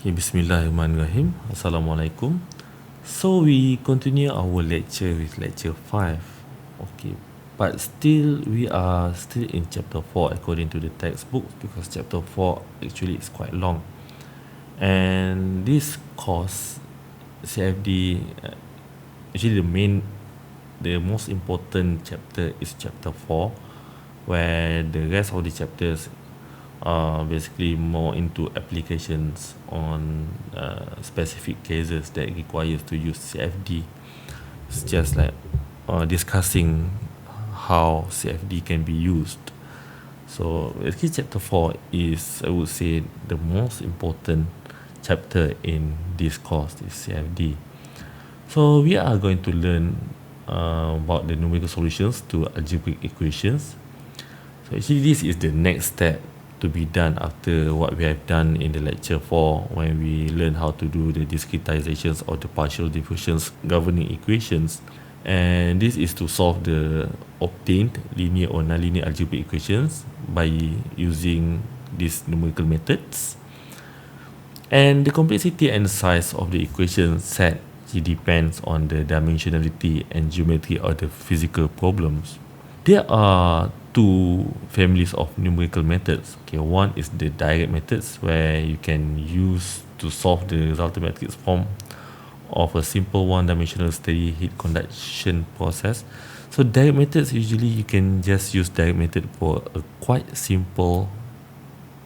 Okay, Bismillahirrahmanirrahim. Assalamualaikum. So we continue our lecture with lecture 5. Okay, but still we are still in chapter 4 according to the textbook, because chapter 4 actually is quite long. And this course, CFD, actually the most important chapter is chapter 4, where the rest of the chapters are basically more into applications on specific cases that requires to use CFD. It's just like discussing how CFD can be used. So actually chapter 4 is, I would say, the most important chapter in this course, is CFD. So we are going to learn about the numerical solutions to algebraic equations. So actually this is the next step to be done after what we have done in the lecture 4, when we learn how to do the discretizations of the partial diffusions governing equations. And this is to solve the obtained linear or nonlinear algebraic equations by using these numerical methods. And the complexity and size of the equation set depends on the dimensionality and geometry of the physical problems. There are two families of numerical methods. Okay, one is the direct methods, where you can use to solve the resultant matrix form of a simple one-dimensional steady heat conduction process. So direct methods, usually you can just use direct method for a quite simple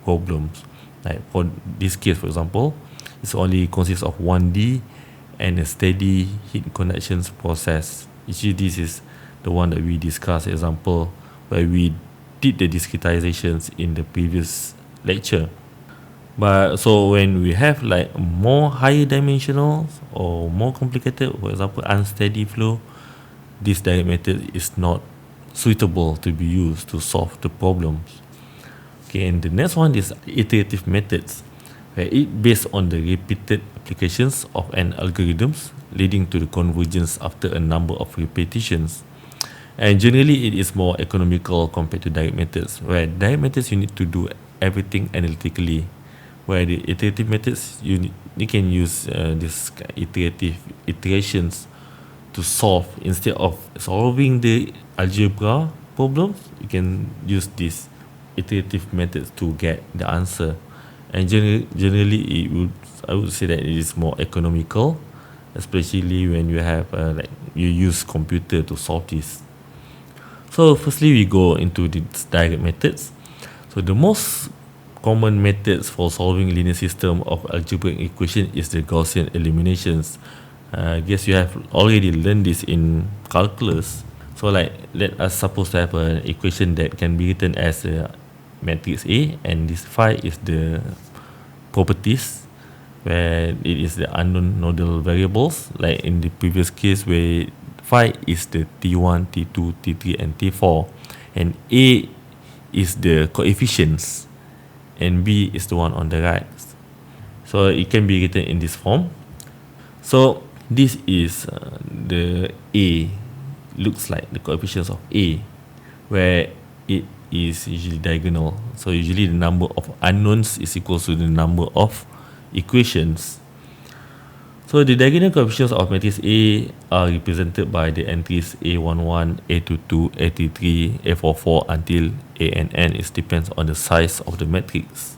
problems. Like for this case, for example, it only consists of 1D and a steady heat conduction process. Usually this is the one that we discussed, example where we did the discretizations in the previous lecture. But so when we have like more higher dimensionals or more complicated, for example unsteady flow, this direct method is not suitable to be used to solve the problems. Okay, and the next one is iterative methods, where it based on the repeated applications of an algorithms leading to the convergence after a number of repetitions. And generally it is more economical compared to direct methods, where direct methods you need to do everything analytically, where the iterative methods you can use this iterative iterations to solve. Instead of solving the algebra problems, you can use this iterative methods to get the answer. And generally I would say that it is more economical, especially when you have like you use computer to solve this. So firstly we go into the direct methods. So the most common methods for solving linear system of algebraic equation is the Gaussian eliminations. I guess you have already learned this in calculus. So like let us suppose to have an equation that can be written as a matrix A, and this phi is the properties, where it is the unknown nodal variables, like in the previous case where phi is the T1, T2, T3 and T4, and A is the coefficients and B is the one on the right. So it can be written in this form. So this is the A, looks like the coefficients of A, where it is usually diagonal. So usually the number of unknowns is equal to the number of equations. So the diagonal coefficients of matrix A are represented by the entries A11, A22, A33, A44 until ANN. It depends on the size of the matrix.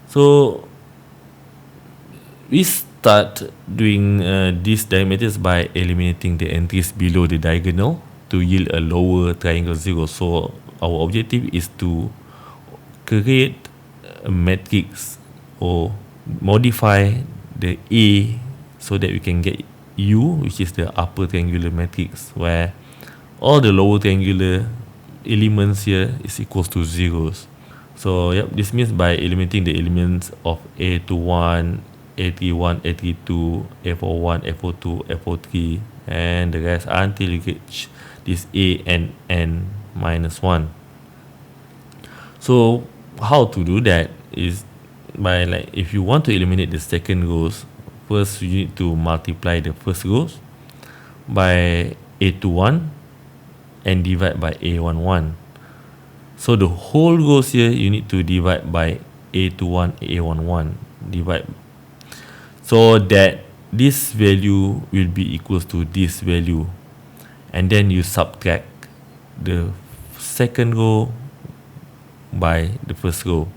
So we start doing these diameters by eliminating the entries below the diagonal to yield a lower triangle 0. So our objective is to create a matrix or modify the A so that we can get U, which is the upper triangular matrix, where all the lower triangular elements here is equals to zeros. So yep, this means by eliminating the elements of A21, A31, A32, A41, A42, A43 and the rest until you reach this A and N minus 1. So how to do that is by, like, if you want to eliminate the second rows, first you need to multiply the first rows by A21 and divide by A11. So the whole rows here you need to divide by A21 A11 divide, so that this value will be equals to this value, and then you subtract the second row by the first row.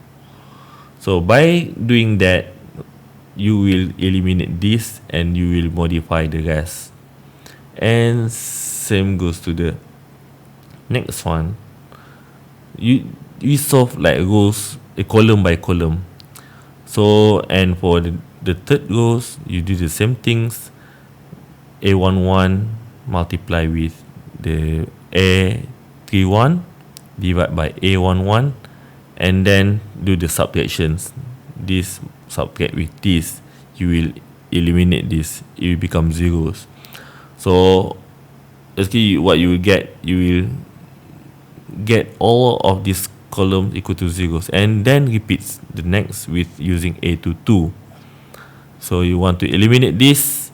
So by doing that, you will eliminate this and you will modify the rest. And same goes to the next one. You solve like rows, column by column. So and for the third rows, you do the same things. A11 multiply with the A31 divide by A11, and then do the subtractions. This subtract with this, you will eliminate this, it will become zeros. So basically what you will get, you will get all of these columns equal to zeros, and then repeats the next with using A22. So you want to eliminate this,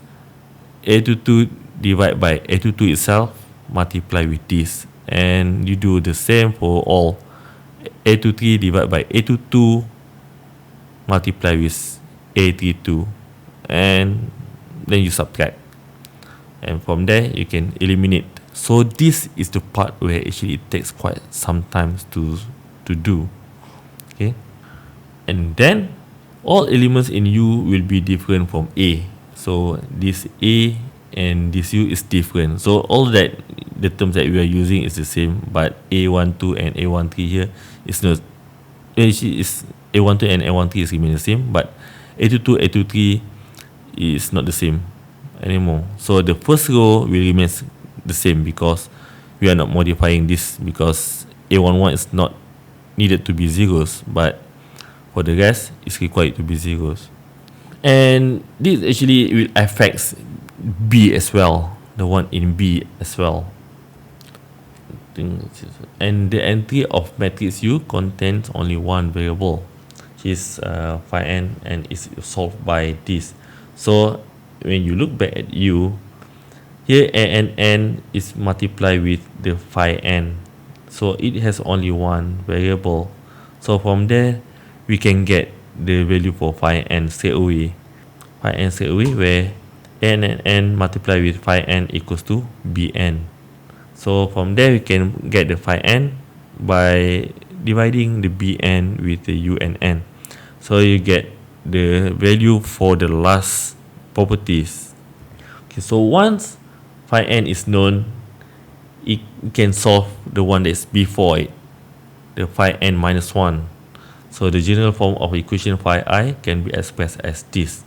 A22 divide by A22 itself, multiply with this, and you do the same for all. A23 divide by A22, multiply with A32, and then you subtract, and from there you can eliminate. So this is the part where actually it takes quite some time to do. Okay, and then all elements in U will be different from A. So this A and this U is different. So all that the terms that we are using is the same, but A12 and A13 here is not. Actually, is A12 and A13 is remain the same, but A22, A23 is not the same anymore. So the first row will remain the same because we are not modifying this, because A11 is not needed to be zeros, but for the rest it's required to be zeros. And this actually will affect B as well, the one in B as well. And the entry of matrix U contains only one variable, which is phi n, and is solved by this. So when you look back at U, here a and n is multiplied with the phi n, so it has only one variable. So from there we can get the value for phi n straight away. Phi n straight away, where n and n multiplied with phi n equals to bn. So from there we can get the phi n by dividing the bn with the u and n. So you get the value for the last properties. Okay, so once phi n is known, it can solve the one that's before it, the phi n minus 1. So the general form of equation phi I can be expressed as this.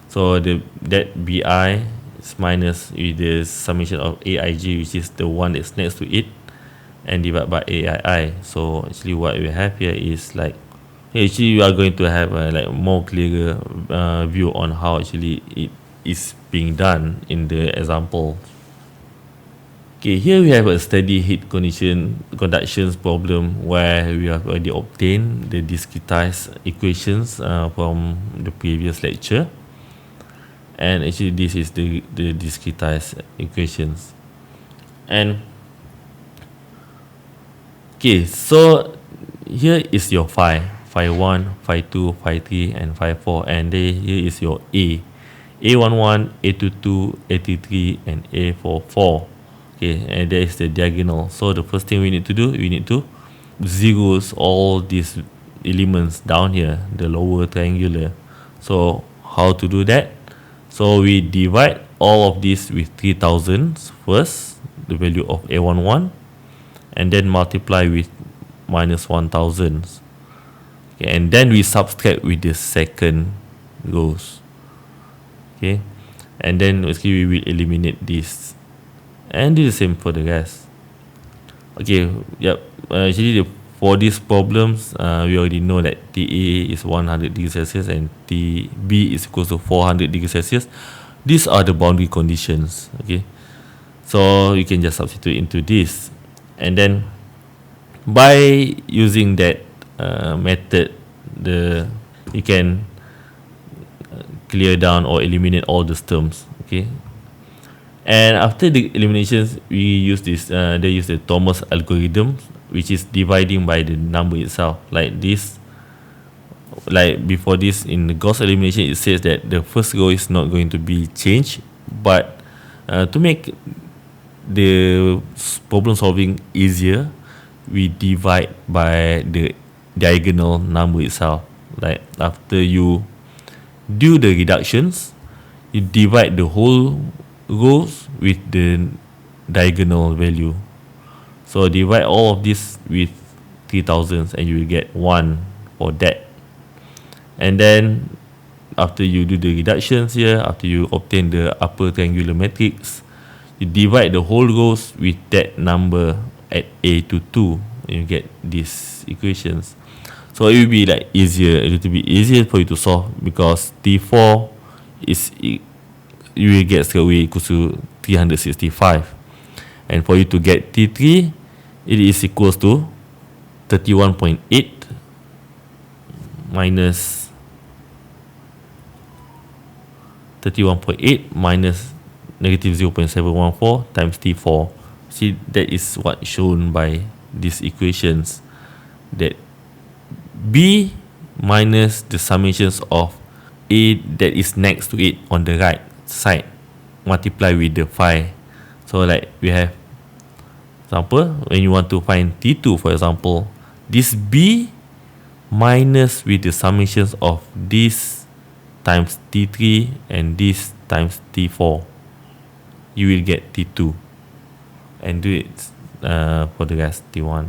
So that bi is minus with the summation of aij, which is the one that's next to it, and divided by aii. So actually what we have here is like, actually we are going to have a like more clearer view on how actually it is being done in the example. Okay, here we have a steady heat conductions problem where we have already obtained the discretized equations from the previous lecture. And actually this is the discretized equations. And okay, so here is your phi 1, phi 2, phi 3, and phi 4, and here is your A11, A22, A33, and A44. Okay, and there is the diagonal. So the first thing we need to do, we need to zeros all these elements down here, the lower triangular. So how to do that? So we divide all of this with 3000 first, the value of A11, and then multiply with minus 1000. Okay, and then we subtract with the second rows. Okay, and then basically we will eliminate this, and do the same for the rest. Okay, yep. Actually, for these problems, we already know that TA is 100 degrees Celsius and TB is equal to 400 degrees Celsius. These are the boundary conditions. Okay, so you can just substitute into this, and then by using that method, you can clear down or eliminate all these terms. Okay, and after the eliminations, we use this. They use the Thomas algorithm, which is dividing by the number itself, like this. like before this in the Gauss elimination, it says that the first row is not going to be changed, but to make the problem solving easier, we divide by the diagonal number itself. Like after you do the reductions, you divide the whole rows with the diagonal value. So divide all of this with 3000 and you will get 1 for that. And then after you do the reductions here, after you obtain the upper triangular matrix, you divide the whole rows with that number at a to 2 and you get these equations. So it will be like easier, a little bit easier for you to solve, because T4 is, you will get straight away equals to 365. And for you to get T3, it is equals to 31.8 minus 31.8 minus negative 0.714 times T4. See, that is what shown by these equations, that B minus the summations of A that is next to it on the right side multiply with the phi. So like we have, example, when you want to find T2, for example, this B minus with the summations of this times T3 and this times T4, you will get T2, and do it for the rest T1.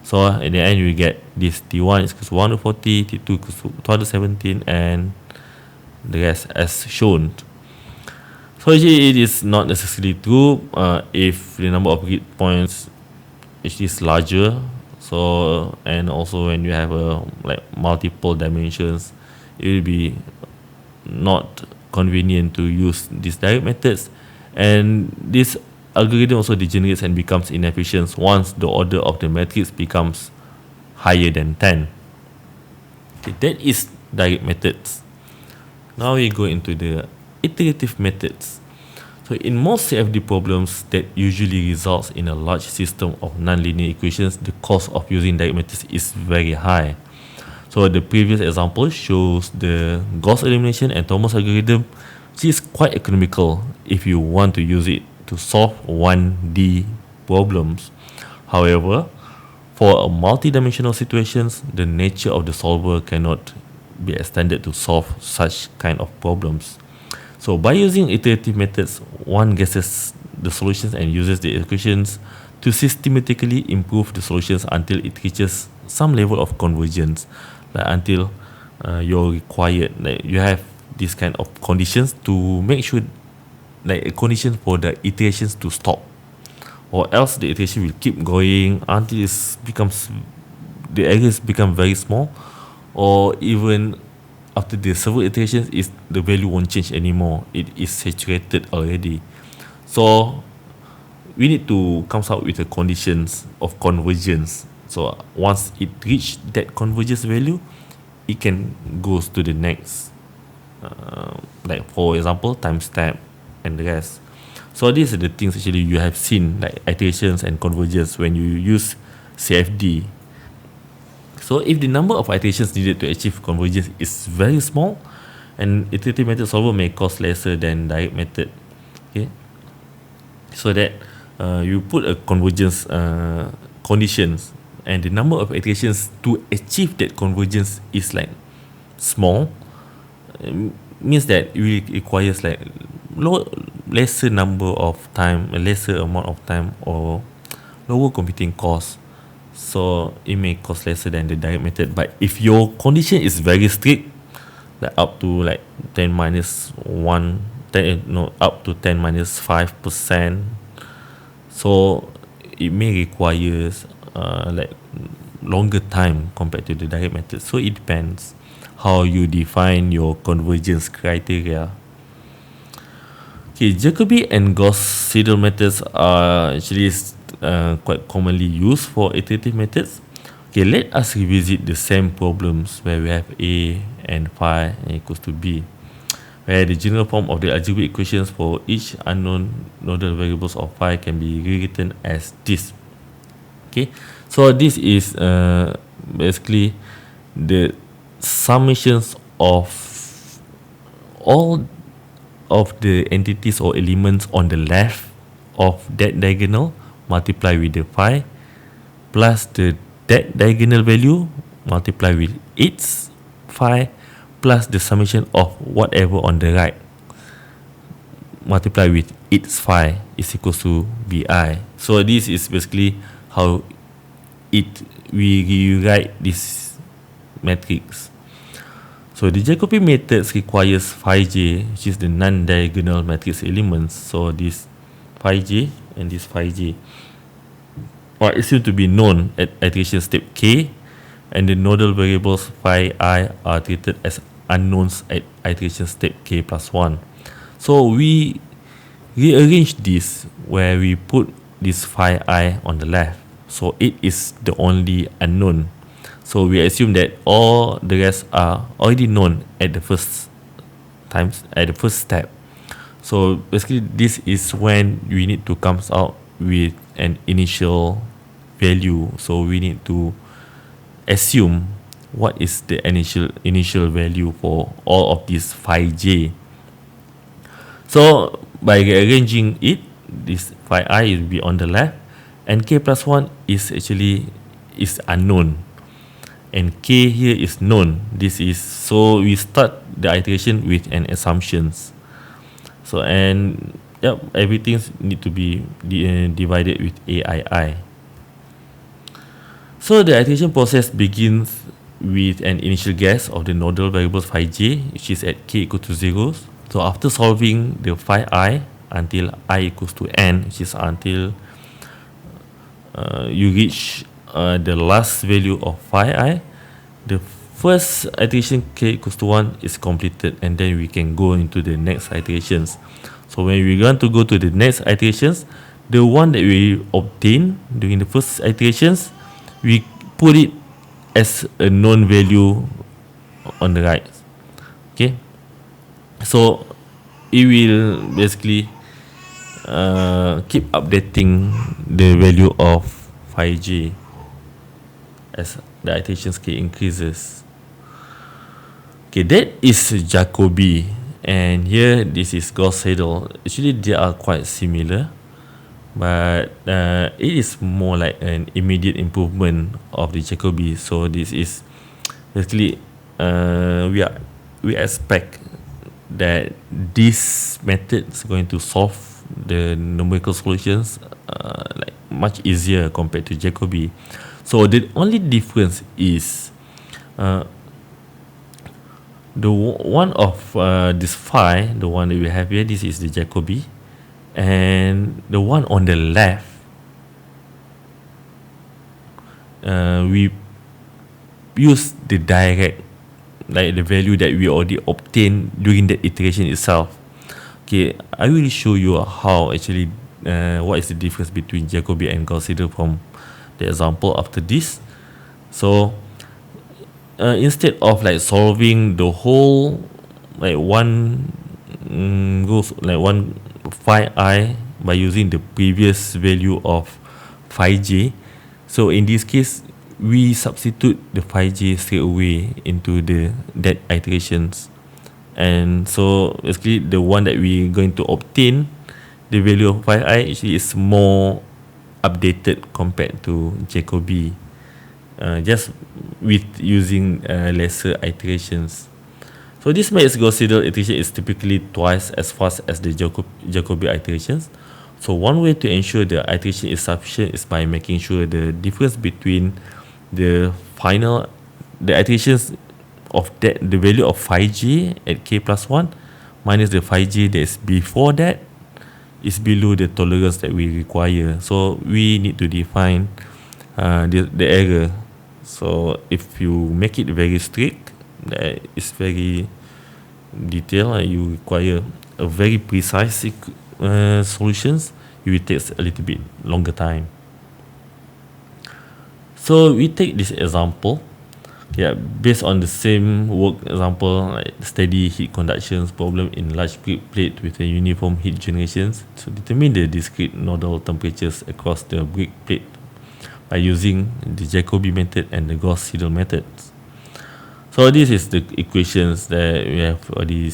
So at the end you will get this T1 is equals to 140, T2 equals to 217, and the rest as shown. So actually it is not necessarily true if the number of grid points is larger. So, and also when you have like multiple dimensions, it will be not convenient to use these direct methods, and this algorithm also degenerates and becomes inefficient once the order of the matrix becomes higher than 10. Okay, that is direct methods. Now we go into the iterative methods. So in most CFD problems that usually results in a large system of nonlinear equations, the cost of using direct methods is very high. So the previous example shows the Gauss elimination and Thomas algorithm, which is quite economical if you want to use it to solve 1D problems. However, for a multi-dimensional situations, the nature of the solver cannot be extended to solve such kind of problems. So by using iterative methods, one guesses the solutions and uses the equations to systematically improve the solutions until it reaches some level of convergence, like until you're required, like you have this kind of conditions to make sure, like a condition for the iterations to stop, or else the iteration will keep going until the errors become very small, or even after the several iterations is the value won't change anymore, it is saturated already. So we need to come out with the conditions of convergence. So once it reach that convergence value, it can goes to the next, like for example time step and the rest. So these are the things actually you have seen, like iterations and convergence when you use CFD. So if the number of iterations needed to achieve convergence is very small, an iterative method solver may cost lesser than direct method. Okay, so that you put a convergence conditions, and the number of iterations to achieve that convergence is like small, means that it requires like lesser number of time, a lesser amount of time, or lower computing cost. So it may cost lesser than the direct method. But if your condition is very strict, like up to like 10 minus 1, 10, no, up to 10 minus 5%, so it may require like longer time compared to the direct method. So it depends how you define your convergence criteria. Okay, Jacobi and Gauss-Seidel methods are actually quite commonly used for iterative methods. Okay, let us revisit the same problems where we have A and phi equals to B, where the general form of the algebraic equations for each unknown nodal variables of phi can be rewritten as this. Okay, so this is basically the summations of all of the entities or elements on the left of that diagonal multiply with the phi plus that diagonal value multiply with its phi plus the summation of whatever on the right multiply with its phi is equals to bi. So this is basically how we rewrite this matrix. So the Jacobi methods requires phi j, which is the non-diagonal matrix elements. So this phi j and this phi j are assumed to be known at iteration step k, and the nodal variables phi I are treated as unknowns at iteration step k plus 1. So we rearrange this where we put this phi I on the left. So it is the only unknown. So we assume that all the rest are already known at the first step. So basically this is when we need to come out with an initial value. So we need to assume what is the initial value for all of these phi j. So by rearranging it, this phi I will be on the left, and k plus 1 is unknown, and k here is known. So we start the iteration with an assumptions. So everything need to be divided with aii. So the iteration process begins with an initial guess of the nodal variables phi j, which is at k equal to 0. So after solving the phi I until I equals to n, which is until you reach the last value of phi I, the first iteration k equals to 1 is completed, and then we can go into the next iterations. So when we want to go to the next iterations, the one that we obtain during the first iterations, we put it as a known value on the right. Okay, so it will basically keep updating the value of phi j as the iterations k increases. Okay, that is Jacobi, and here this is Gauss-Seidel. Actually they are quite similar, but it is more like an immediate improvement of the Jacobi. So this is basically we expect that this method is going to solve the numerical solutions like much easier compared to Jacobi. So the only difference is the one of this phi, the one that we have here, this is the Jacobi, and the one on the left, we use the direct, like the value that we already obtained during the iteration itself. Okay, I will show you how actually what is the difference between Jacobi and Gauss-Seidel from the example after this. So instead of like solving the whole like one phi I by using the previous value of phi j, so in this case we substitute the phi j straight away into that iterations, and so basically the one that we going to obtain, the value of phi I actually is more updated compared to Jacobi, just with using lesser iterations. So this makes Gauss-Seidel iteration is typically twice as fast as the Jacobi iterations. So one way to ensure the iteration is sufficient is by making sure the difference between the iterations of the value of phi j at k plus 1 minus the phi j that is before that is below the tolerance that we require. So we need to define the error. So if you make it very strict, that is very detailed, you require a very precise solutions, it will take a little bit longer time. So we take this example, based on the same work example, like steady heat conduction problem in large brick plate with a uniform heat generations. So determine the discrete nodal temperatures across the brick plate by using the Jacobi method and the Gauss-Seidel methods. So this is the equations that we have already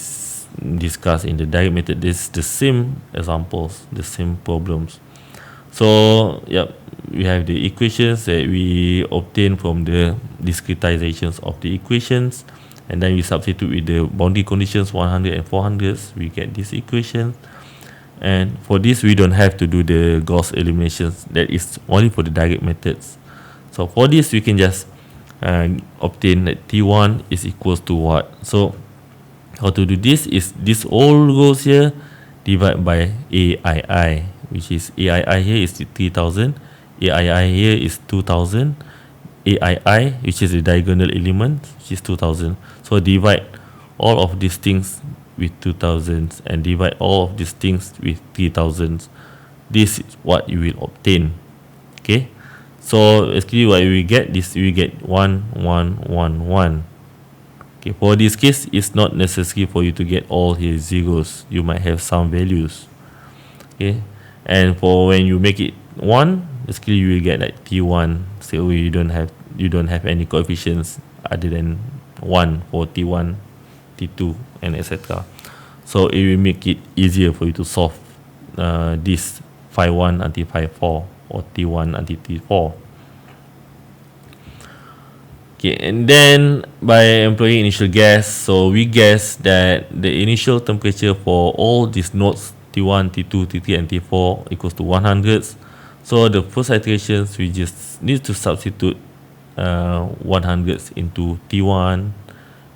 discussed in the direct method. This is the same examples, the same problems. So yep, we have the equations that we obtain from the discretizations of the equations, and then we substitute with the boundary conditions 100 and 400s, we get this equation. And for this we don't have to do the Gauss eliminations, that is only for the direct methods. So for this we can just obtain that T1 is equals to what. So how to do this is this all goes here, divide by AII, which is AII here is 3000, AII here is 2000, AII, which is the diagonal element, which is 2000. So divide all of these things with 2000s and divide all of these things with 3000s. This is what you will obtain. Okay, so basically what we get, this we get 1 1 1 1. Okay, for this case it's not necessary for you to get all here zeros, you might have some values. Okay, and for when you make it 1, basically you will get like T1, so you don't have any coefficients other than 1 for T1, T2 and etc. So it will make it easier for you to solve this phi 1 until phi 4 or T1 until T4. Okay, and then by employing initial guess, so we guess that the initial temperature for all these nodes T1, T2, T3 and T4 equals to 100s. So the first iterations we just need to substitute 100s into T1.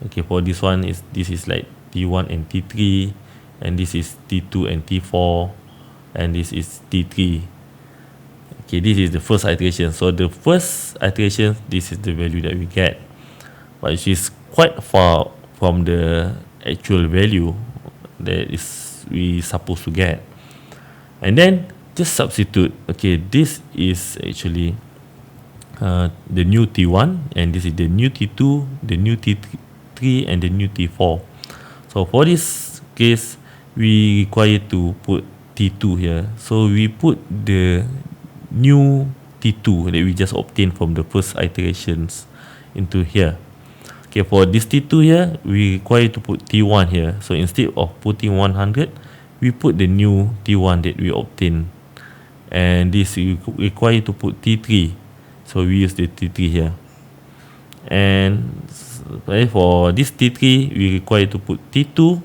Okay, for this one this is like T1 and T3, and this is T2 and T4, and this is T3. Okay, this is the first iteration. So the first iteration, this is the value that we get, but it is quite far from the actual value that is we supposed to get. And then just substitute. Okay, this is actually the new T1, and this is the new T2, the new T3 and the new T4. So for this case we require to put T2 here, so we put the new T2 that we just obtained from the first iterations into here. Okay, for this T2 here we require to put T1 here, so instead of putting 100 we put the new T1 that we obtained, and this we require to put T3, so we use the T3 here. And for this T3 we require to put T2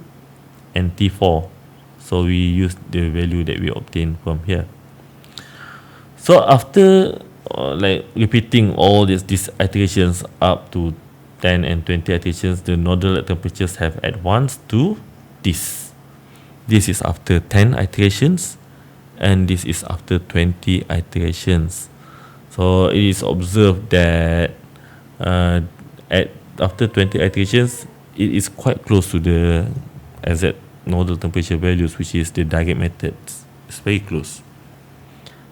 and T4, so we use the value that we obtained from here. So after like repeating all these iterations up to 10 and 20 iterations, the nodal temperatures have advanced to this. This is after 10 iterations, and this is after 20 iterations. So it is observed that after 20 iterations it is quite close to the exact nodal temperature values, which is the direct methods. It's very close.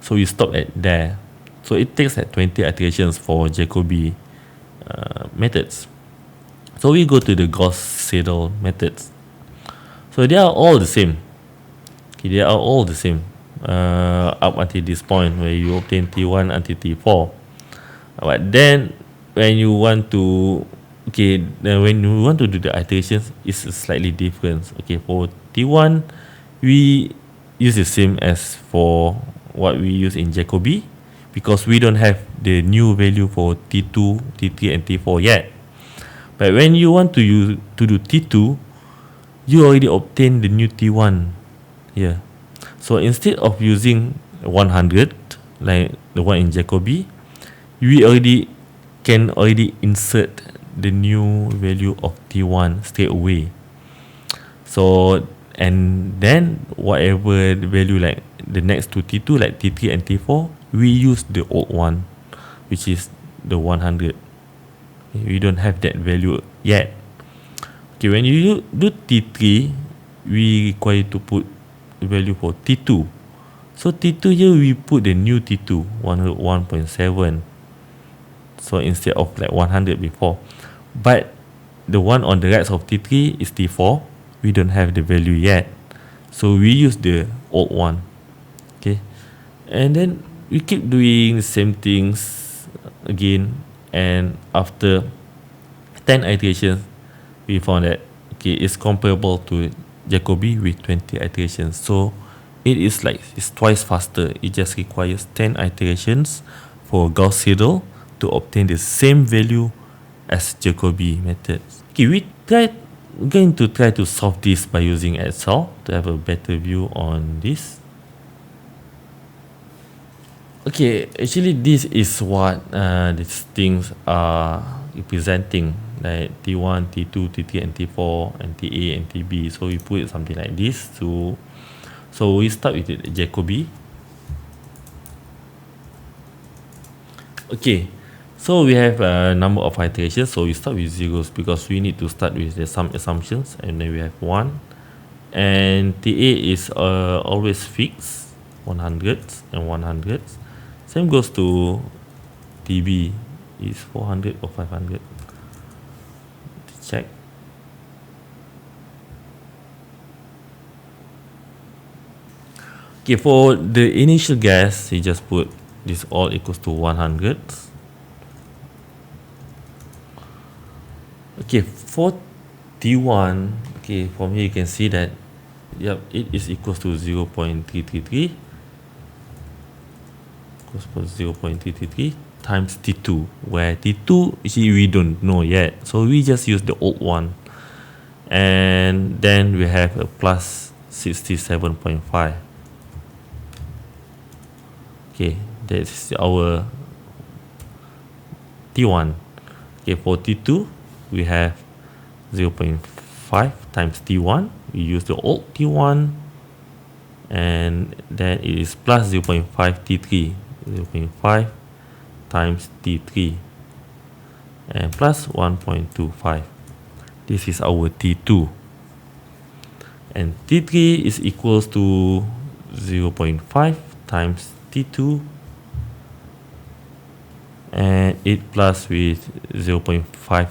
So we stop at there. So it takes like 20 iterations for Jacobi methods. So we go to the Gauss-Seidel methods. So they are all the same. Okay, they are all the same up until this point where you obtain T1 until T4. But then when you want to when you want to do the iterations, it's slightly different. Okay, for T1 we use the same as for what we use in Jacobi, because we don't have the new value for T2, T3 and T4 yet. But when you want to do T2, you already obtained the new T1 here. So instead of using 100 like the one in Jacobi, we can already insert the new value of T1 straight away. So and then whatever the value like the next to T2 like T3 and T4, we use the old one, which is the 100. We don't have that value yet. Okay, when you do T3, we require to put the value for T2. So T2 here we put the new T2 101.7. So instead of like 100 before, but the one on the right of T3 is T4. We don't have the value yet, so we use the old one. Okay, and then we keep doing the same things again, and after 10 iterations, we found that okay, it's comparable to Jacobi with 20 iterations. So it is like it's twice faster. It just requires 10 iterations for Gauss Seidel to obtain the same value as Jacobi method. Okay, we're going to try to solve this by using Excel to have a better view on this. Okay, actually this is what these things are representing, like T1, T2, T3, and T4, and TA, and TB. So we put something like this. So we start with the Jacobi. Okay, so we have a number of iterations. So we start with zeros because we need to start with some assumptions, and then we have 1. And TA is always fixed, 100s and 100s. Same goes to TB, is 400 or 500. Check. Okay, for the initial gas, you just put this all equals to 100. Okay, for T1, okay, from here you can see that, yep, it is equals to 0.333. Equals to 0.333 times T2, where T2, actually we don't know yet. So we just use the old one. And then we have a plus 67.5. Okay, that's our T1. Okay, for T2, we have 0.5 times T1. We use the old T1. And then it is plus 0.5 T3. 0.5 times T3. And plus 1.25. This is our T2. And T3 is equals to 0.5 times T2. And it plus with 0.5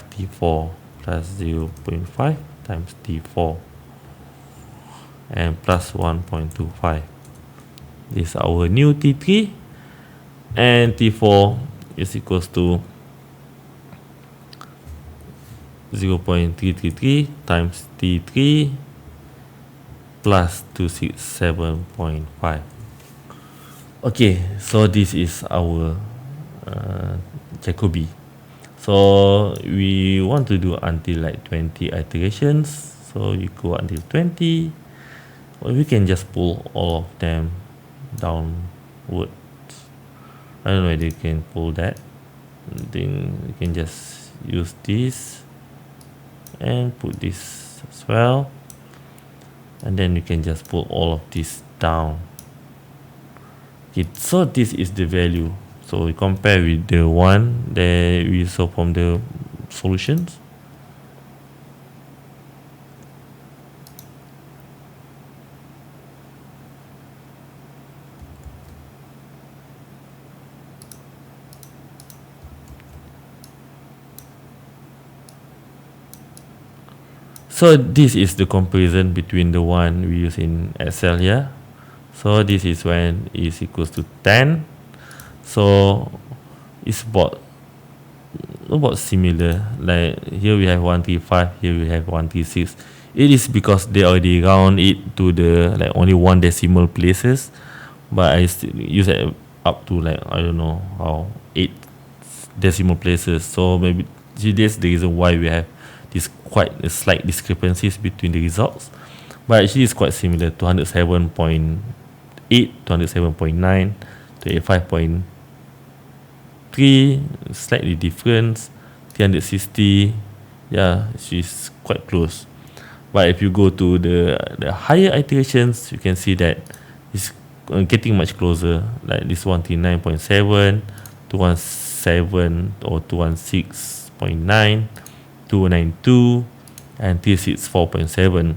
T4 plus 0.5 times T4. And plus 1.25. This is our new T3. And T4 is equals to 0.333 times T3 plus 267.5. Okay, so this is our Jacobi. So we want to do until like 20 iterations. So you go until 20. Or we can just pull all of them downwards. I don't know whether you can pull that. Then you can just use this and put this as well. And then you can just pull all of this down. Okay, so this is the value. So we compare with the one that we saw from the solutions. So this is the comparison between the one we use in Excel here. So this is when is equals to 10. So it's about similar. Like here we have 135, here we have 136. It is because they already round it to the like only one decimal places, but I still use it up to like I don't know how 8 decimal places. So maybe that's the reason why we have this quite a slight discrepancies between the results, but actually it's quite similar. 207.8, 207.9, 85.3, slightly different. 360, yeah, she's quite close. But if you go to the higher iterations, you can see that it's getting much closer. Like this 139.7, 217 or 216.9. 292 and 364.7,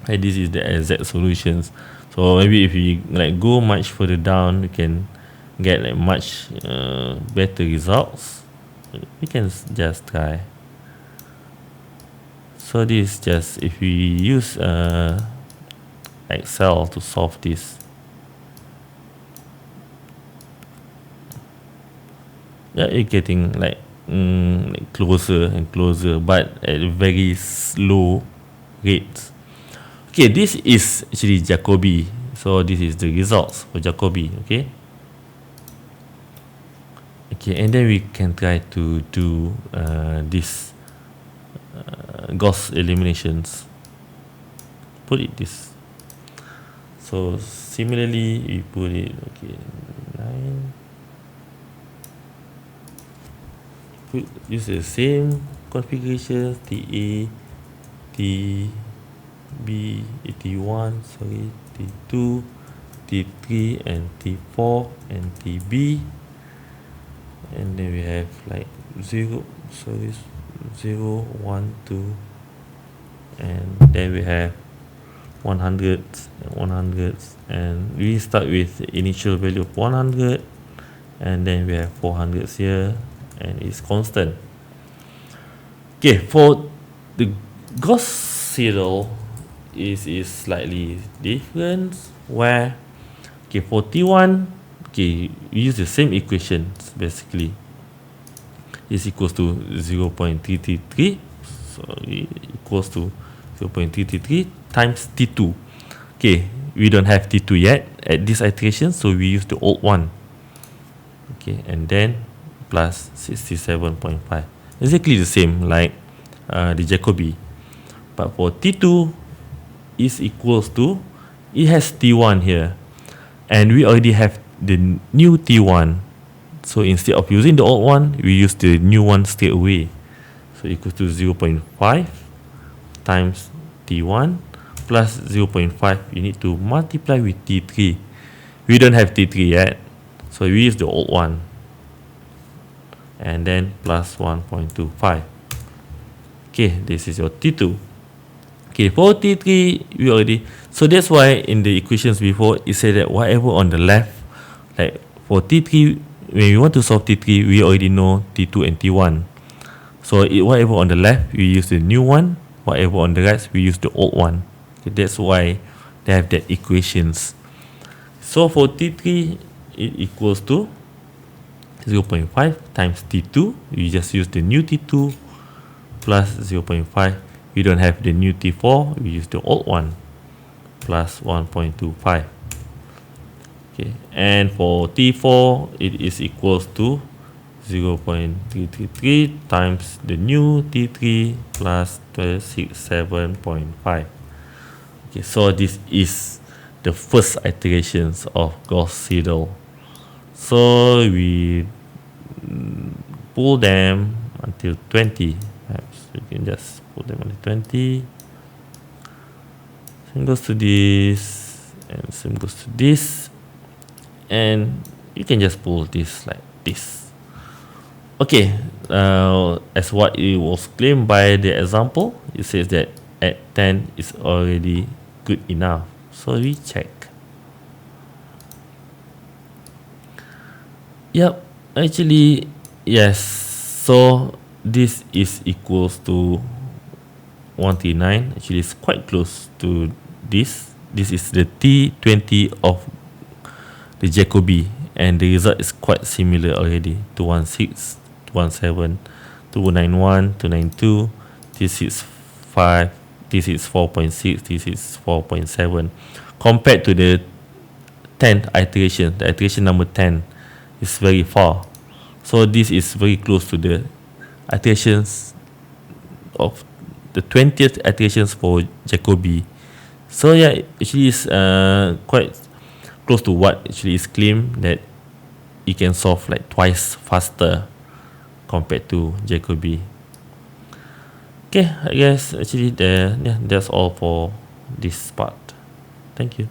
and this is the exact solutions. So maybe if you like go much further down, you can get like much better results. We can just try. So this is just if we use Excel to solve this. Yeah, you're getting like like closer and closer, but at a very slow rates. Okay, this is actually Jacobi. So this is the results for Jacobi. Okay. Okay, and then we can try to do this Gauss eliminations. Put it this. So similarly, we put it, okay, 9. Use the same configuration, TA, TB, T1, sorry, T2, T3, and T4, and TB. And then we have like 0, 1, 2, and then we have 100s and 100s, and we start with the initial value of 100, and then we have 400s here, and it's constant. Okay, for the Gauss seidel is slightly different, where okay, for T1, okay, we use the same equations basically. Is equals to 0.333, so it equals to 0.333 times T2. Okay, we don't have T2 yet at this iteration, so we use the old one. Okay, and then plus 67.5, exactly the same like the Jacobi, but for T2 is equals to, it has T1 here, and we already have the new T1, so instead of using the old one, we use the new one straight away. So equals to 0.5 times T1 plus 0.5, you need to multiply with T3. We don't have T3 yet, so we use the old one, and then plus 1.25. Okay, this is your T2. Okay, for T3, we already, so that's why in the equations before, it said that whatever on the left, like for T3, when we want to solve T3, we already know T2 and T1. So whatever on the left, we use the new one. Whatever on the right, we use the old one. Okay, that's why they have that equations. So for T3, it equals to 0.5 times T2. We just use the new T2 plus 0.5. We don't have the new T4. We use the old one plus 1.25. Okay, and for T4, it is equals to 0.333 times the new T3 plus 67.5. Okay, so this is the first iterations of Gauss seidel. So we pull them until 20. Perhaps we can just pull them until 20. Same goes to this, and same goes to this. And you can just pull this like this. Okay, as what it was claimed by the example, it says that at 10 is already good enough. So we check. Yep, actually, yes. So this is equals to 139. Actually, it's quite close to this. This is the T20 of the Jacobi, and the result is quite similar already. 216, 217, 291, 292. This is 5. This is 4.6. This is 4.7. Compared to the 10th iteration, the iteration number 10 is very far. So this is very close to the iterations of the 20th iterations for Jacobi. So yeah, actually is quite close to what actually is claimed, that you can solve like twice faster compared to Jacobi. Okay, I guess actually that's all for this part. Thank you.